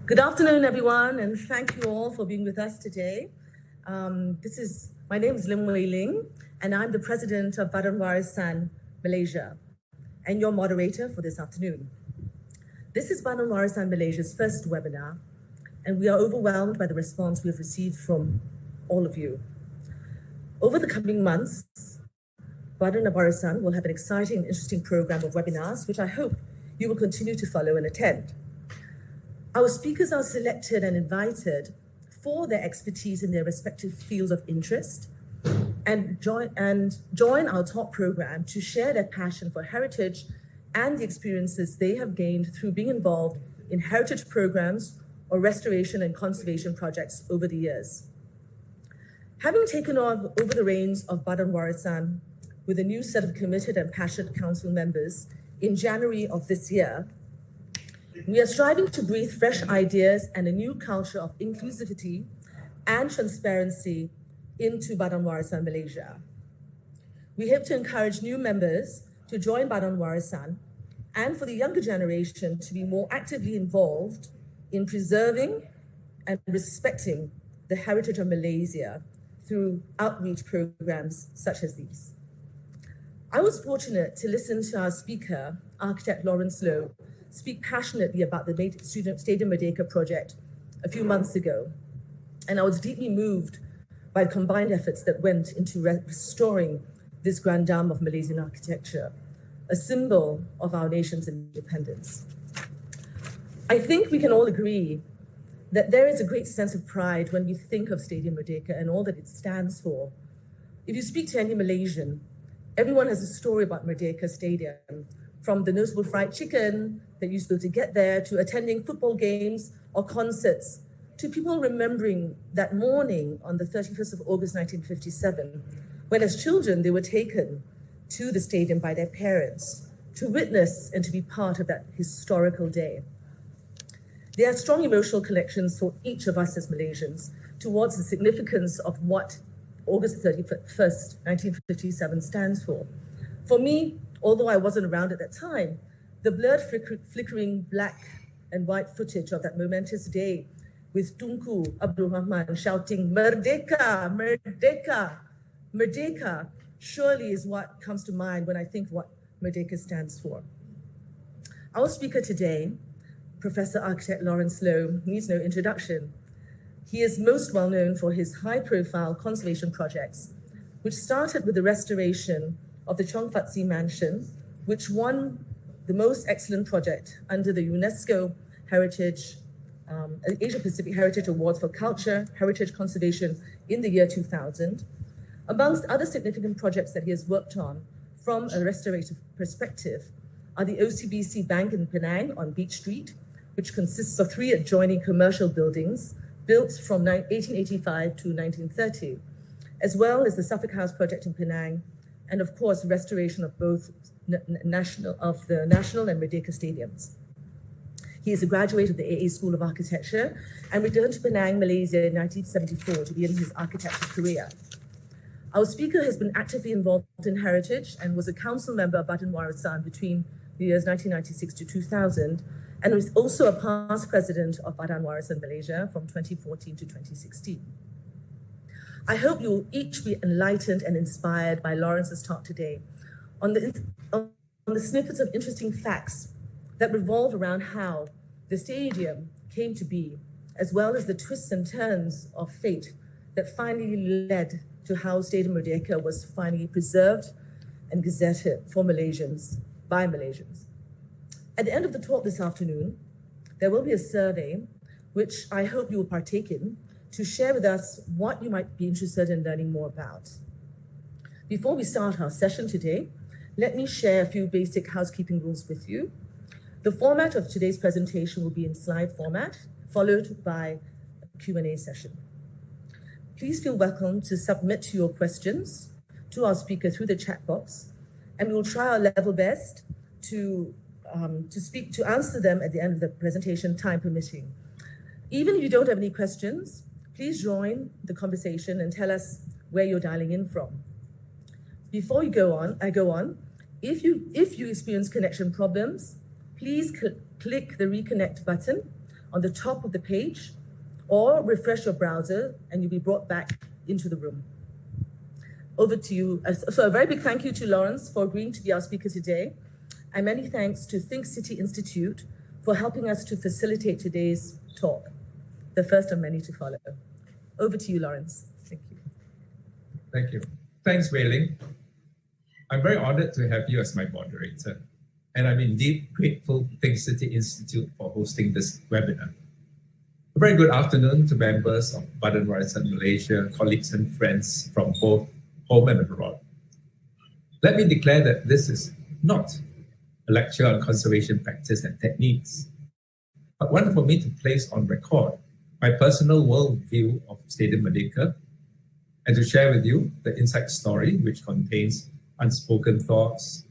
Good afternoon, everyone, and thank you all for being with us today. My name is Lim Wei Ling, and I'm the president of Badan Warisan Malaysia, and your moderator for this afternoon. This is Badan Warisan Malaysia's first webinar, and we are overwhelmed by the response we have received from all of you. Over the coming months, Badan Warisan will have an exciting and interesting program of webinars, which I hope you will continue to follow and attend. Our speakers are selected and invited for their expertise in their respective fields of interest and join our talk program to share their passion for heritage and the experiences they have gained through being involved in heritage programs or restoration and conservation projects over the years. Having taken over the reins of Badan Warisan with a new set of committed and passionate council members in January of this year, we are striving to breathe fresh ideas and a new culture of inclusivity and transparency into Badan Warisan Malaysia. We hope to encourage new members to join Badan Warisan and for the younger generation to be more actively involved in preserving and respecting the heritage of Malaysia through outreach programs such as these. I was fortunate to listen to our speaker, architect Lawrence Loh, speak passionately about the Stadium Merdeka project a few months ago. And I was deeply moved by the combined efforts that went into restoring this grand dame of Malaysian architecture, a symbol of our nation's independence. I think we can all agree that there is a great sense of pride when we think of Stadium Merdeka and all that it stands for. If you speak to any Malaysian, everyone has a story about Merdeka Stadium, from the notable fried chicken that used to be able to get there, to attending football games or concerts, to people remembering that morning on the 31st of August 1957, when as children they were taken to the stadium by their parents to witness and to be part of that historical day. There are strong emotional connections for each of us as Malaysians towards the significance of what August 31st, 1957 stands for. For me, although I wasn't around at that time, the blurred flickering black and white footage of that momentous day with Tunku Abdul Rahman shouting, "Merdeka, Merdeka, Merdeka," surely is what comes to mind when I think what Merdeka stands for. Our speaker today, Professor Architect Lawrence Loh, needs no introduction. He is most well known for his high-profile conservation projects, which started with the restoration of the Chong Fat Si Mansion, which won the most excellent project under the UNESCO Asia Pacific Heritage Awards for Culture, Heritage Conservation in the year 2000. Amongst other significant projects that he has worked on from a restorative perspective are the OCBC Bank in Penang on Beach Street, which consists of 3 adjoining commercial buildings built from 1885 to 1930, as well as the Suffolk House project in Penang, and of course, restoration of both the National and Merdeka stadiums. He is a graduate of the AA School of Architecture and returned to Penang, Malaysia in 1974 to begin his architectural career. Our speaker has been actively involved in heritage and was a council member of Badan Warisan between the years 1996 to 2000, and was also a past president of Badan Warisan Malaysia from 2014 to 2016. I hope you will each be enlightened and inspired by Lawrence's talk today on the snippets of interesting facts that revolve around how the stadium came to be, as well as the twists and turns of fate that finally led to how Stadium Merdeka was finally preserved and gazetted for Malaysians, by Malaysians. At the end of the talk this afternoon, there will be a survey, which I hope you will partake in, to share with us what you might be interested in learning more about. Before we start our session today, let me share a few basic housekeeping rules with you. The format of today's presentation will be in slide format, followed by a Q&A session. Please feel welcome to submit your questions to our speaker through the chat box, and we will try our level best to answer them at the end of the presentation, time permitting. Even if you don't have any questions, please join the conversation and tell us where you're dialing in from. Before I go on, if you experience connection problems, please click the reconnect button on the top of the page, or refresh your browser and you'll be brought back into the room. Over to you. So a very big thank you to Lawrence for agreeing to be our speaker today, and many thanks to Think City Institute for helping us to facilitate today's talk, the first of many to follow. Over to you, Lawrence. Thank you. Thank you. Thanks, Wei Ling. I'm very honored to have you as my moderator, and I'm indeed grateful to Think City Institute for hosting this webinar. A very good afternoon to members of Badan Warisan Malaysia, colleagues and friends from both home and abroad. Let me declare that this is not a lecture on conservation practice and techniques, but one for me to place on record my personal worldview of Stadium Merdeka and to share with you the inside story, which contains unspoken thoughts,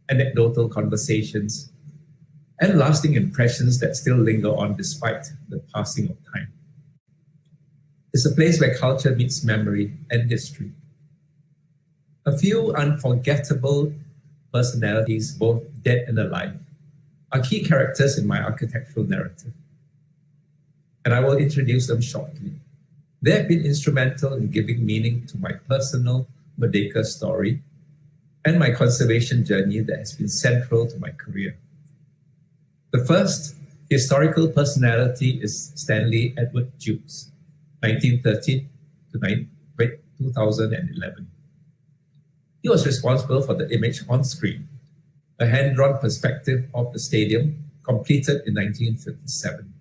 anecdotal conversations, and lasting impressions that still linger on despite the passing of time. It's a place where culture meets memory and history. A few unforgettable personalities, both dead and alive, are key characters in my architectural narrative, and I will introduce them shortly. They have been instrumental in giving meaning to my personal Merdeka story and my conservation journey that has been central to my career. The first historical personality is Stanley Edward Jukes, 1913 to 2011. He was responsible for the image on screen, a hand-drawn perspective of the stadium completed in 1957.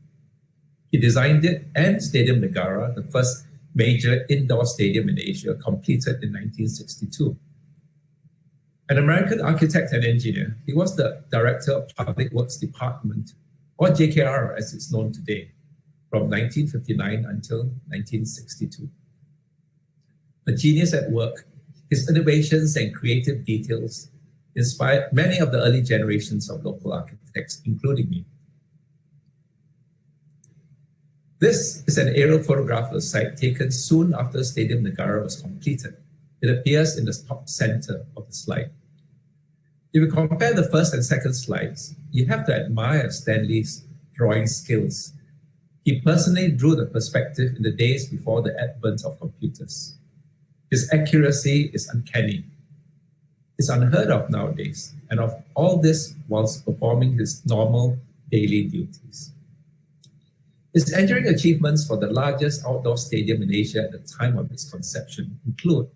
He designed it and Stadium Negara, the first major indoor stadium in Asia, completed in 1962. An American architect and engineer, he was the Director of Public Works Department, or JKR as it's known today, from 1959 until 1962. A genius at work, his innovations and creative details inspired many of the early generations of local architects, including me. This is an aerial photograph of the site taken soon after Stadium Negara was completed. It appears in the top center of the slide. If you compare the first and second slides, you have to admire Stanley's drawing skills. He personally drew the perspective in the days before the advent of computers. His accuracy is uncanny. It's unheard of nowadays, and of all this whilst performing his normal daily duties. His engineering achievements for the largest outdoor stadium in Asia at the time of its conception include